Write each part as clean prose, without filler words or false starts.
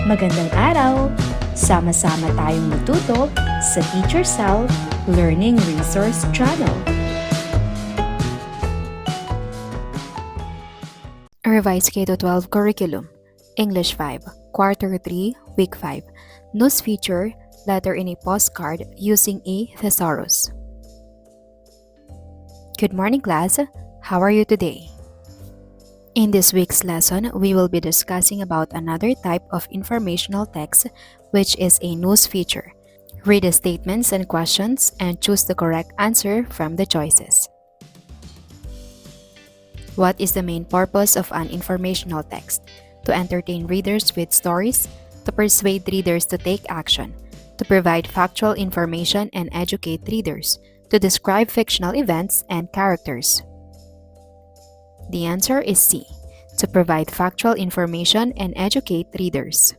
Magandang araw! Sama-sama tayong matuto sa Teacher Sal Learning Resource Channel. Revised K-12 Curriculum, English 5, Quarter 3, Week 5, News Feature, Letter in a Postcard using A Thesaurus. Good morning, class. How are you today? In this week's lesson, we will be discussing about another type of informational text, which is a news feature. Read the statements and questions and choose the correct answer from the choices. What is the main purpose of an informational text? To entertain readers with stories, to persuade readers to take action, to provide factual information and educate readers, to describe fictional events and characters. The answer is C, to provide factual information and educate readers.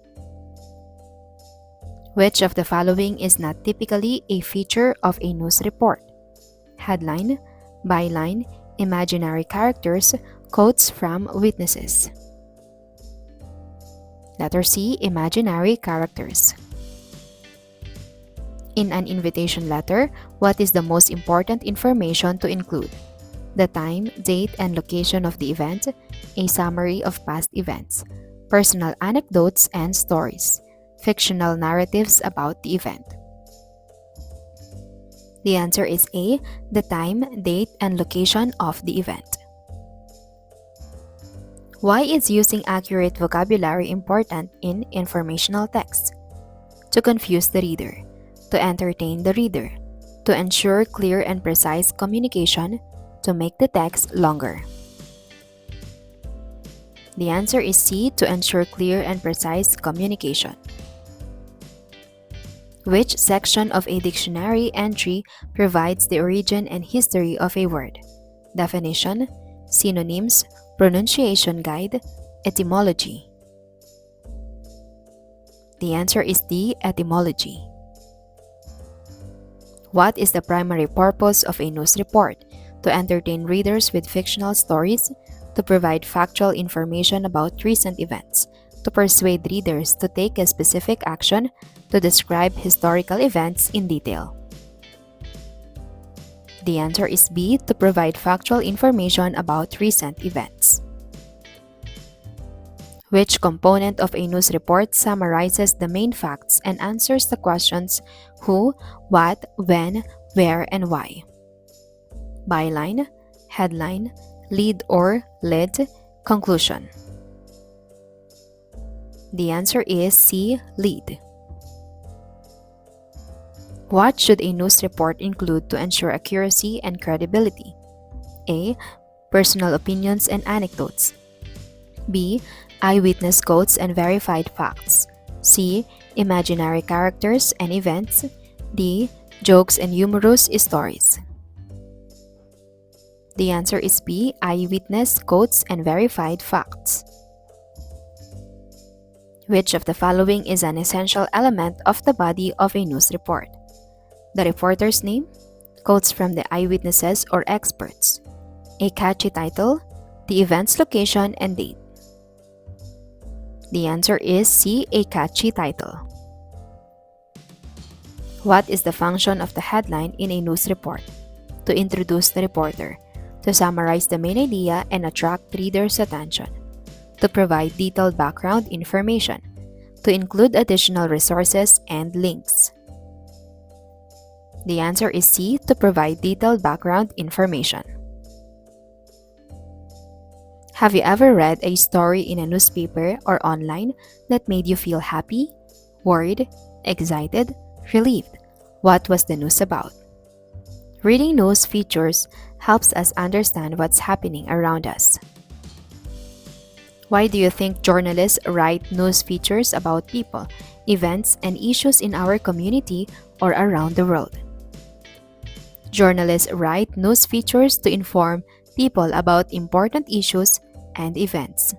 Which of the following is not typically a feature of a news report? Headline, byline, imaginary characters, quotes from witnesses. Letter C, imaginary characters. In an invitation letter, what is the most important information to include? The time, date, and location of the event, a summary of past events, personal anecdotes and stories, fictional narratives about the event. The answer is A, the time, date, and location of the event. Why is using accurate vocabulary important in informational text? To confuse the reader, to entertain the reader, to ensure clear and precise communication, to make the text longer. The answer is C, to ensure clear and precise communication. Which section of a dictionary entry provides the origin and history of a word? Definition, synonyms, pronunciation guide, etymology. The answer is D, etymology. What is the primary purpose of a news report? To entertain readers with fictional stories, to provide factual information about recent events, to persuade readers to take a specific action, to describe historical events in detail. The answer is B, to provide factual information about recent events. Which component of a news report summarizes the main facts and answers the questions who, what, when, where, and why? Byline, headline, lead or lead, conclusion. The answer is C, lead. What should a news report include to ensure accuracy and credibility? A, personal opinions and anecdotes. B, eyewitness quotes and verified facts. C, imaginary characters and events. D, jokes and humorous stories. The answer is B, eyewitness quotes and verified facts. Which of the following is an essential element of the body of a news report? The reporter's name, quotes from the eyewitnesses or experts, a catchy title, the event's location and date. The answer is C, a catchy title. What is the function of the headline in a news report? To introduce the reporter, to summarize the main idea and attract readers' attention, to provide detailed background information, to include additional resources and links. The answer is C, to provide detailed background information. Have you ever read a story in a newspaper or online that made you feel happy, worried, excited, relieved? What was the news about? Reading news features helps us understand what's happening around us. Why do you think journalists write news features about people, events, and issues in our community or around the world? Journalists write news features to inform people about important issues and events.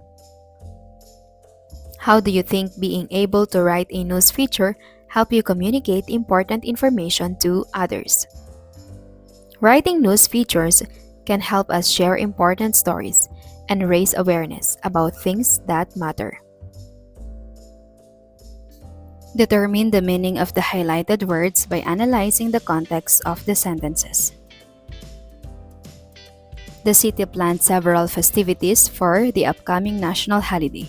How do you think being able to write a news feature help you communicate important information to others? Writing news features can help us share important stories and raise awareness about things that matter. Determine the meaning of the highlighted words by analyzing the context of the sentences. The city planned several festivities for the upcoming national holiday,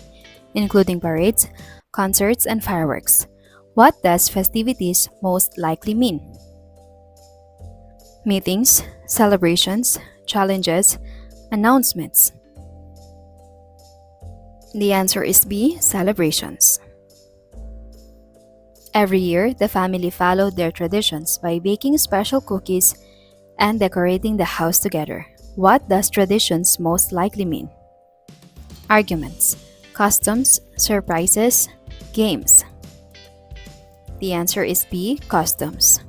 including parades, concerts, and fireworks. What does festivities most likely mean? Meetings, celebrations, challenges, announcements. The answer is B, celebrations. Every year, the family followed their traditions by baking special cookies and decorating the house together. What does traditions most likely mean? Arguments, customs, surprises, games. The answer is B, customs.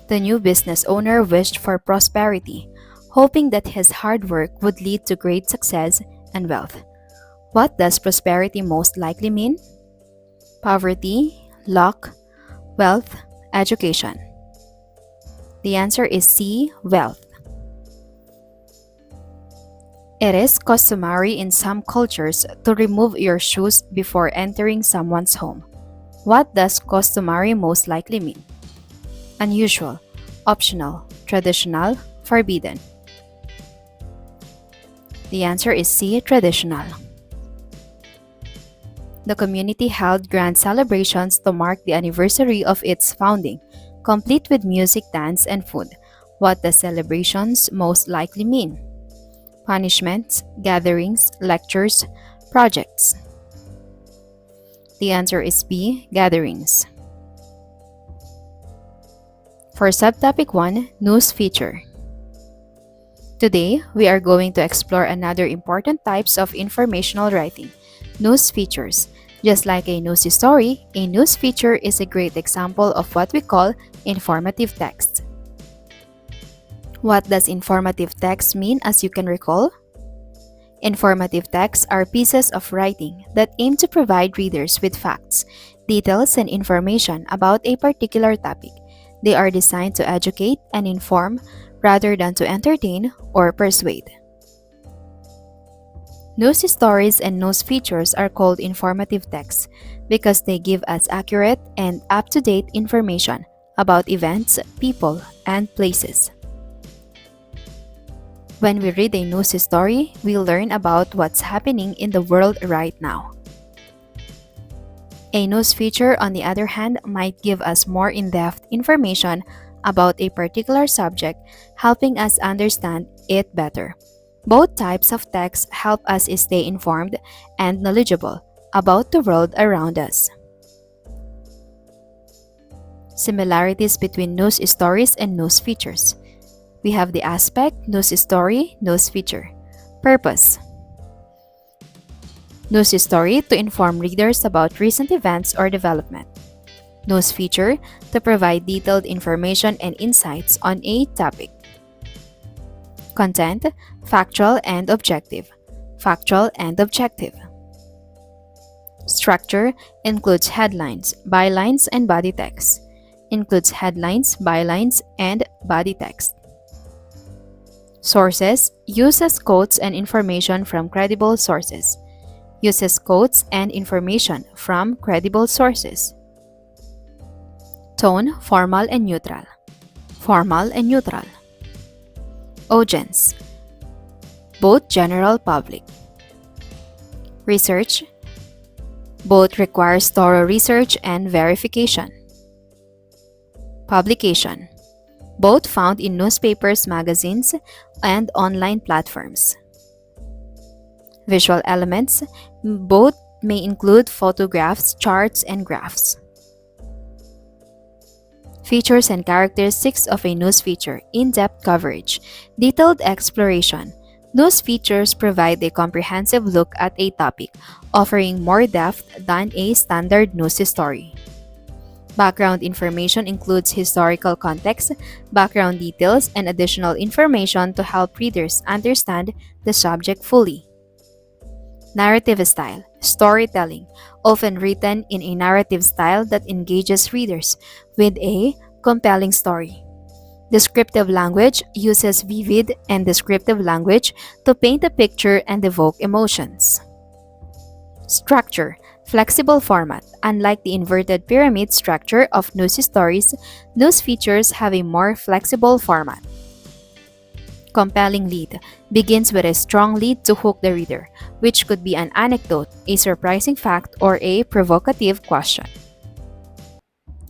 The new business owner wished for prosperity, hoping that his hard work would lead to great success and wealth. What does prosperity most likely mean? Poverty, luck, wealth, education. The answer is C, wealth. It is customary in some cultures to remove your shoes before entering someone's home. What does customary most likely mean? Unusual, optional, traditional, forbidden. The answer is C, traditional. The community held grand celebrations to mark the anniversary of its founding, complete with music, dance, and food. What does celebrations most likely mean? Punishments, gatherings, lectures, projects. The answer is B, gatherings. For subtopic 1, news feature. Today, we are going to explore another important types of informational writing, news features. Just like a news story, a news feature is a great example of what we call informative text. What does informative text mean, as you can recall? Informative texts are pieces of writing that aim to provide readers with facts, details, and information about a particular topic. They are designed to educate and inform rather than to entertain or persuade. News stories and news features are called informative texts because they give us accurate and up-to-date information about events, people, and places. When we read a news story, we learn about what's happening in the world right now. A news feature, on the other hand, might give us more in-depth information about a particular subject, helping us understand it better. Both types of text help us stay informed and knowledgeable about the world around us. Similarities between news stories and news features. We have the aspect, news story, news feature. Purpose. News story to inform readers about recent events or development. News feature to provide detailed information and insights on a topic. Content, factual and objective. Factual and objective. Structure includes headlines, bylines, and body text. Includes headlines, bylines, and body text. Sources uses quotes and information from credible sources. Uses quotes and information from credible sources. Tone, formal and neutral. Formal and neutral. Audience, both general public. Research, both requires thorough research and verification. Publication, both found in newspapers, magazines, and online platforms. Visual elements, both may include photographs, charts, and graphs. Features and characteristics of a news feature: in-depth coverage, detailed exploration. News features provide a comprehensive look at a topic, offering more depth than a standard news story. Background information includes historical context, background details, and additional information to help readers understand the subject fully. Narrative style, storytelling, often written in a narrative style that engages readers with a compelling story. Descriptive language uses vivid and descriptive language to paint a picture and evoke emotions. Structure, flexible format. Unlike the inverted pyramid structure of news stories, news features have a more flexible format. Compelling lead begins with a strong lead to hook the reader, which could be an anecdote, a surprising fact, or a provocative question.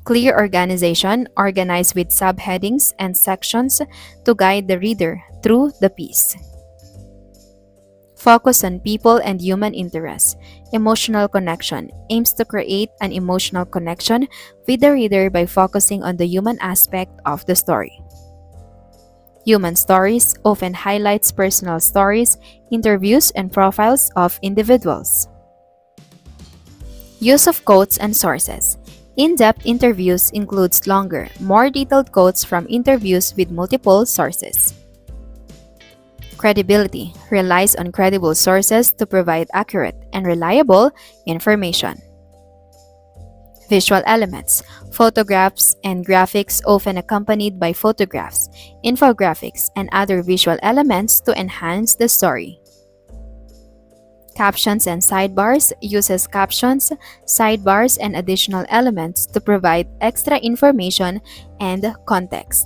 Clear organization, organized with subheadings and sections to guide the reader through the piece. Focus on people and human interest. Emotional connection aims to create an emotional connection with the reader by focusing on the human aspect of the story. Human stories often highlights personal stories, interviews, and profiles of individuals. Use of quotes and sources. In-depth interviews includes longer, more detailed quotes from interviews with multiple sources. Credibility relies on credible sources to provide accurate and reliable information. Visual elements, photographs and graphics often accompanied by photographs, infographics, and other visual elements to enhance the story. Captions and sidebars uses captions, sidebars, and additional elements to provide extra information and context.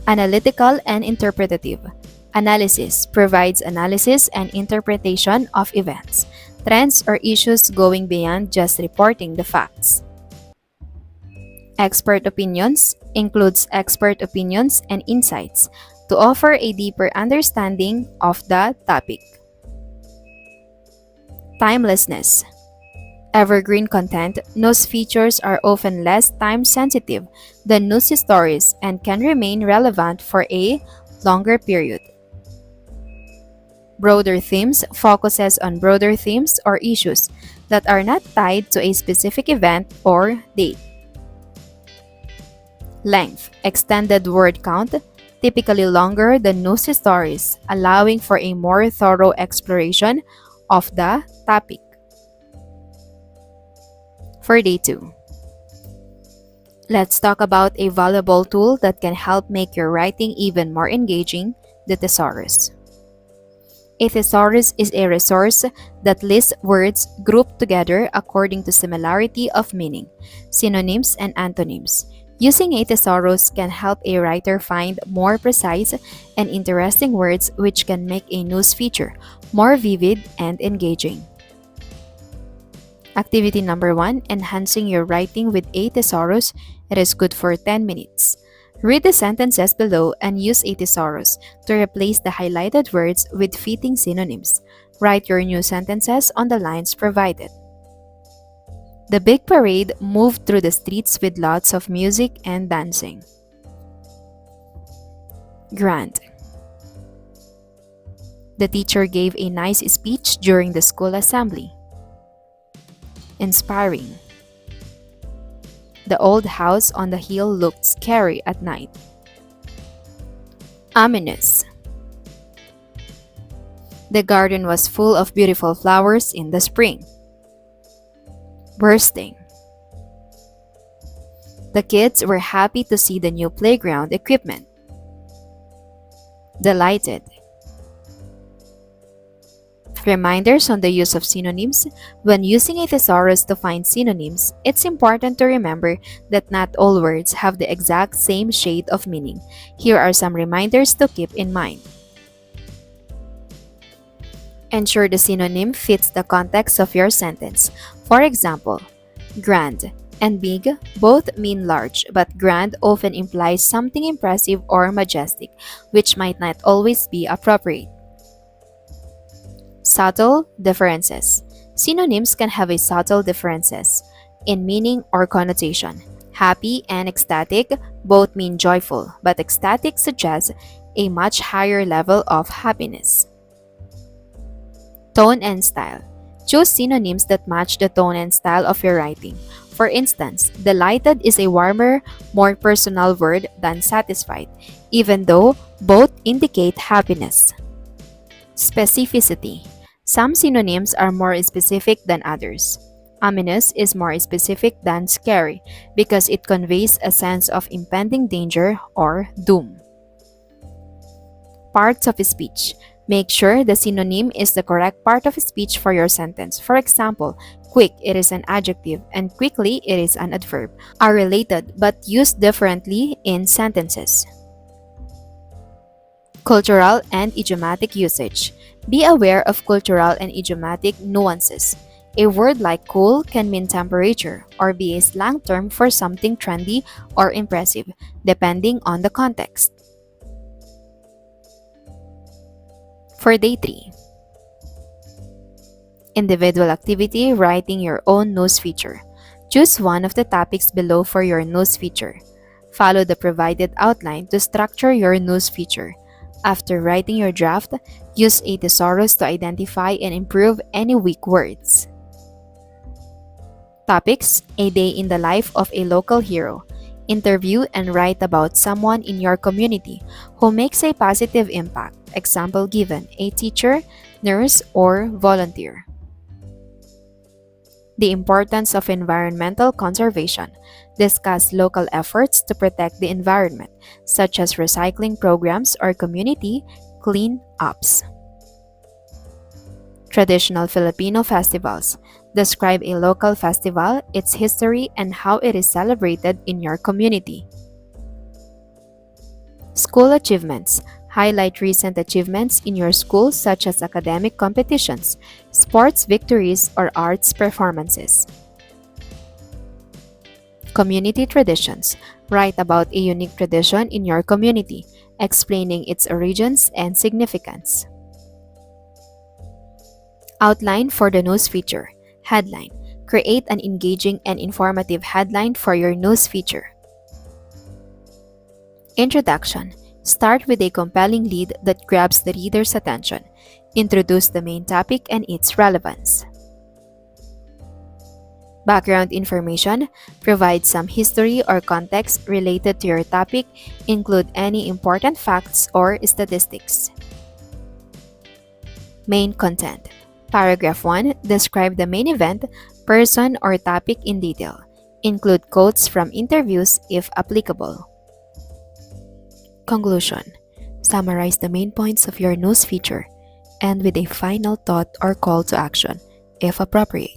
Analytical and interpretative. Analysis provides analysis and interpretation of events, trends, or issues going beyond just reporting the facts. Expert opinions includes expert opinions and insights to offer a deeper understanding of the topic. Timelessness. Evergreen content, news features are often less time-sensitive than news stories and can remain relevant for a longer period. Broader themes focuses on broader themes or issues that are not tied to a specific event or date. Length, extended word count, typically longer than news stories, allowing for a more thorough exploration of the topic. For day 2, let's talk about a valuable tool that can help make your writing even more engaging, the Thesaurus. A thesaurus is a resource that lists words grouped together according to similarity of meaning, synonyms, and antonyms. Using a thesaurus can help a writer find more precise and interesting words, which can make a news feature more vivid and engaging. Activity number 1, enhancing your writing with a thesaurus. It is good for 10 minutes. Read the sentences below and use a thesaurus to replace the highlighted words with fitting synonyms. Write your new sentences on the lines provided. The big parade moved through the streets with lots of music and dancing. Grand. The teacher gave a nice speech during the school assembly. Inspiring. The old house on the hill looked scary at night. Ominous. The garden was full of beautiful flowers in the spring. Bursting. The kids were happy to see the new playground equipment. Delighted. Reminders on the use of synonyms. When using a thesaurus to find synonyms, it's important to remember that not all words have the exact same shade of meaning. Here are some reminders to keep in mind. Ensure the synonym fits the context of your sentence. For example, grand and big both mean large, but grand often implies something impressive or majestic, which might not always be appropriate. Subtle differences. Synonyms can have a subtle differences in meaning or connotation. Happy and ecstatic both mean joyful, but ecstatic suggests a much higher level of happiness. Tone and style. Choose synonyms that match the tone and style of your writing. For instance, delighted is a warmer, more personal word than satisfied, even though both indicate happiness. Specificity. Some synonyms are more specific than others. Ominous is more specific than scary because it conveys a sense of impending danger or doom. Parts of speech. Make sure the synonym is the correct part of speech for your sentence. For example, quick, it is an adjective, and quickly, it is an adverb, are related but used differently in sentences. Cultural and idiomatic usage. Be aware of cultural and idiomatic nuances. A word like cool can mean temperature or be a slang term for something trendy or impressive, depending on the context. For day 3, individual activity, writing your own news feature. Choose one of the topics below for your news feature. Follow the provided outline to structure your news feature. After writing your draft, use A Thesaurus to identify and improve any weak words. Topics: A day in the life of a local hero. Interview and write about someone in your community who makes a positive impact. Example given: a teacher, nurse, or volunteer. The importance of environmental conservation. Discuss local efforts to protect the environment, such as recycling programs or community clean-ups. Traditional Filipino festivals. Describe a local festival, its history, and how it is celebrated in your community. School achievements. Highlight recent achievements in your school, such as academic competitions, sports victories, or arts performances. Community traditions. Write about a unique tradition in your community, explaining its origins and significance. Outline for the news feature. Headline. Create an engaging and informative headline for your news feature. Introduction. Start with a compelling lead that grabs the reader's attention. Introduce the main topic and its relevance. Background information. Provide some history or context related to your topic. Include any important facts or statistics. Main content. Paragraph 1. Describe the main event, person, or topic in detail. Include quotes from interviews if applicable. Conclusion. Summarize the main points of your news feature. End with a final thought or call to action, if appropriate.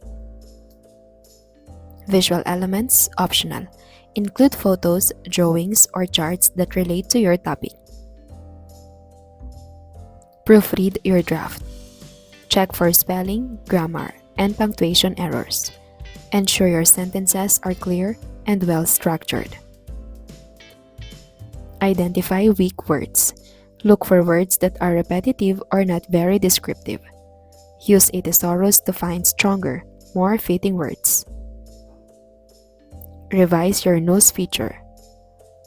Visual elements optional. Include photos, drawings, or charts that relate to your topic. Proofread your draft. Check for spelling, grammar, and punctuation errors. Ensure your sentences are clear and well structured. Identify weak words. Look for words that are repetitive or not very descriptive. Use A Thesaurus to find stronger, more fitting words. Revise your news feature.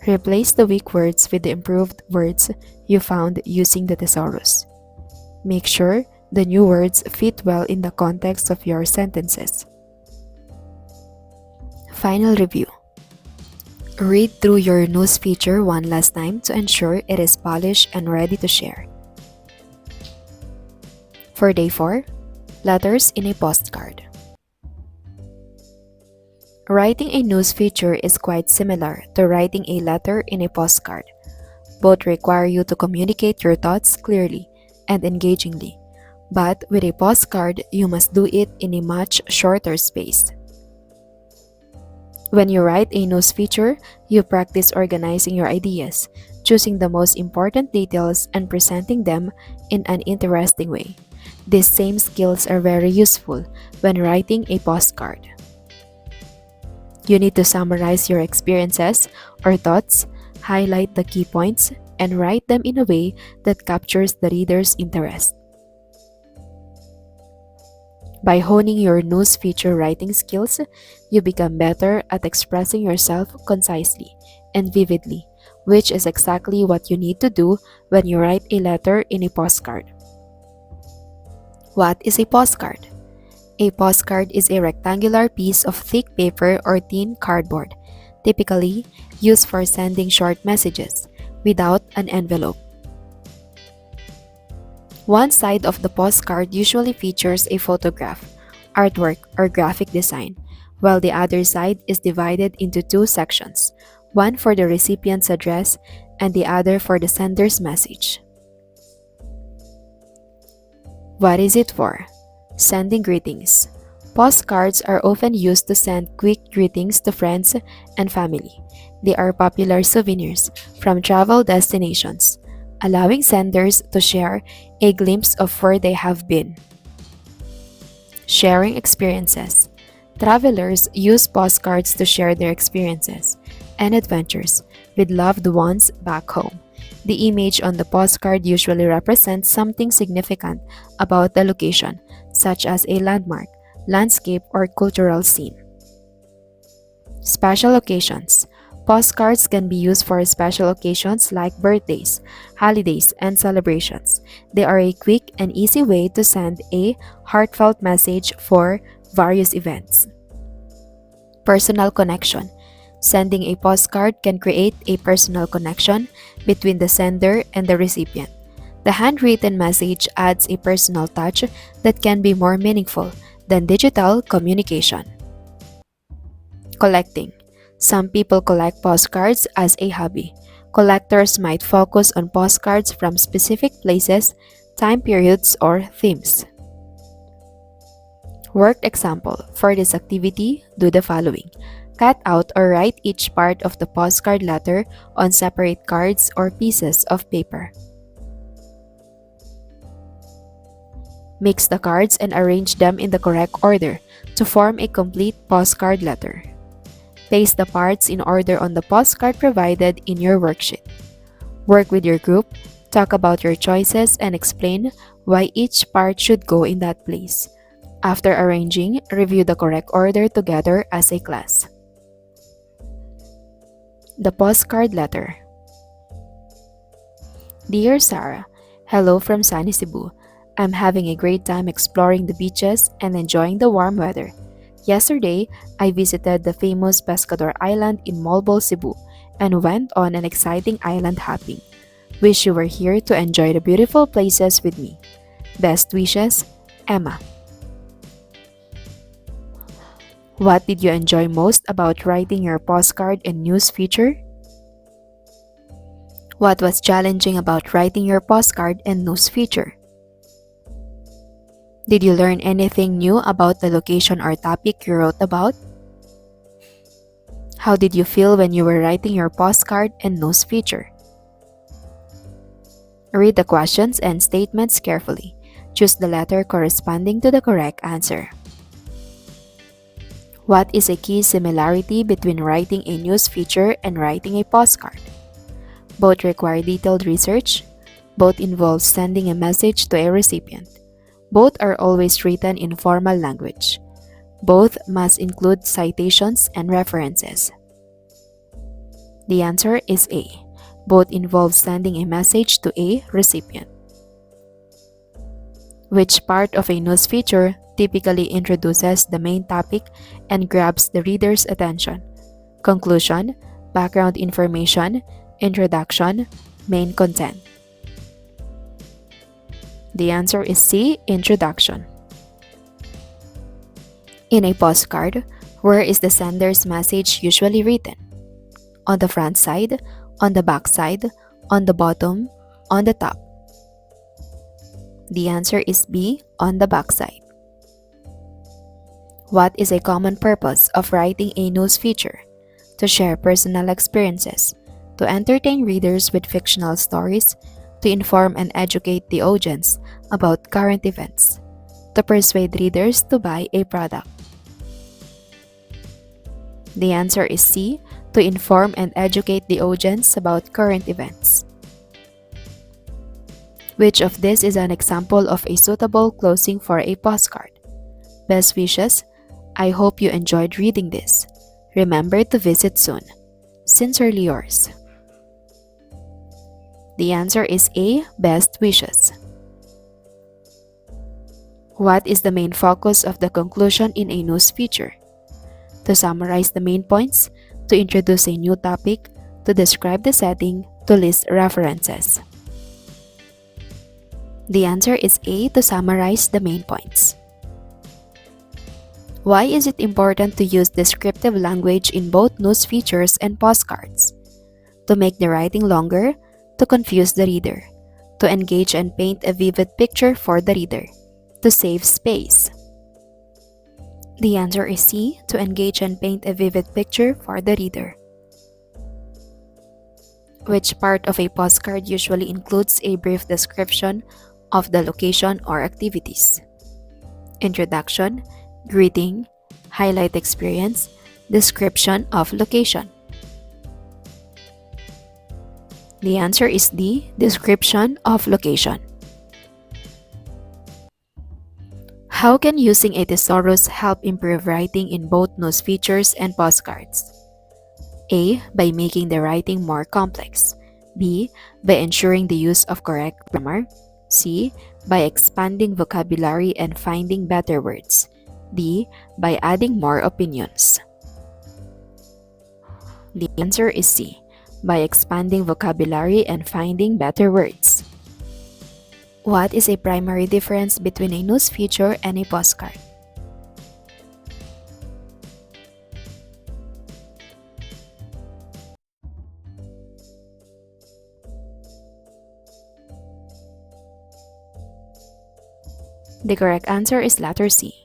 Replace the weak words with the improved words you found using the Thesaurus. Make sure the new words fit well in the context of your sentences. Final review. Read through your news feature one last time to ensure it is polished and ready to share. For day 4, letters in a postcard. Writing a news feature is quite similar to writing a letter in a postcard. Both require you to communicate your thoughts clearly and engagingly, but with a postcard, you must do it in a much shorter space. When you write a news feature, you practice organizing your ideas, choosing the most important details, and presenting them in an interesting way. These same skills are very useful when writing a postcard. You need to summarize your experiences or thoughts, highlight the key points, and write them in a way that captures the reader's interest. By honing your news feature writing skills, you become better at expressing yourself concisely and vividly, which is exactly what you need to do when you write a letter in a postcard. What is a postcard? A postcard is a rectangular piece of thick paper or thin cardboard, typically used for sending short messages without an envelope. One side of the postcard usually features a photograph, artwork, or graphic design, while the other side is divided into two sections, one for the recipient's address and the other for the sender's message. What is it for? Sending greetings. Postcards are often used to send quick greetings to friends and family. They are popular souvenirs from travel destinations, allowing senders to share a glimpse of where they have been. Sharing experiences. Travelers use postcards to share their experiences and adventures with loved ones back home. The image on the postcard usually represents something significant about the location, such as a landmark, landscape, or cultural scene. Special occasions. Postcards can be used for special occasions like birthdays, holidays, and celebrations. They are a quick and easy way to send a heartfelt message for various events. Personal connection. Sending a postcard can create a personal connection between the sender and the recipient. The handwritten message adds a personal touch that can be more meaningful than digital communication. Collecting. Some people collect postcards as a hobby. Collectors might focus on postcards from specific places, time periods, or themes. Work example. For this activity, do the following. Cut out or write each part of the postcard letter on separate cards or pieces of paper. Mix the cards and arrange them in the correct order to form a complete postcard letter. Paste the parts in order on the postcard provided in your worksheet. Work with your group, talk about your choices, and explain why each part should go in that place. After arranging, review the correct order together as a class. The postcard letter. Dear Sarah, hello from sunny Cebu. I'm having a great time exploring the beaches and enjoying the warm weather. Yesterday, I visited the famous Pescador Island in Malbol, Cebu, and went on an exciting island hopping. Wish you were here to enjoy the beautiful places with me. Best wishes, Emma. What did you enjoy most about writing your postcard and news feature? What was challenging about writing your postcard and news feature? Did you learn anything new about the location or topic you wrote about? How did you feel when you were writing your postcard and news feature? Read the questions and statements carefully. Choose the letter corresponding to the correct answer. What is a key similarity between writing a news feature and writing a postcard? Both require detailed research. Both involve sending a message to a recipient. Both are always written in formal language. Both must include citations and references. The answer is A. Both involve sending a message to a recipient. Which part of a news feature typically introduces the main topic and grabs the reader's attention? Conclusion, background information, introduction, main content. The answer is C, introduction. In a postcard, where is the sender's message usually written? On the front side, on the back side, on the bottom, on the top. The answer is B, on the back side. What is a common purpose of writing a news feature? To share personal experiences, to entertain readers with fictional stories, to inform and educate the audience about current events, to persuade readers to buy a product. The answer is C, to inform and educate the audience about current events. Which of this is an example of a suitable closing for a postcard? Best wishes. I hope you enjoyed reading this. Remember to visit soon. Sincerely yours. The answer is A, best wishes. What is the main focus of the conclusion in a news feature? To summarize the main points, to introduce a new topic, to describe the setting, to list references. The answer is A, to summarize the main points. Why is it important to use descriptive language in both news features and postcards? To make the writing longer, to confuse the reader, to engage and paint a vivid picture for the reader. To save space. The answer is C. To engage and paint a vivid picture for the reader. Which part of a postcard usually includes a brief description of the location or activities? Introduction, greeting, highlight experience, description of location. The answer is D. Description of location. How can using a thesaurus help improve writing in both news features and postcards? A. By making the writing more complex. B. By ensuring the use of correct grammar. C. By expanding vocabulary and finding better words. D. By adding more opinions. The answer is C. By expanding vocabulary and finding better words. What is a primary difference between a news feature and a postcard? The correct answer is letter C.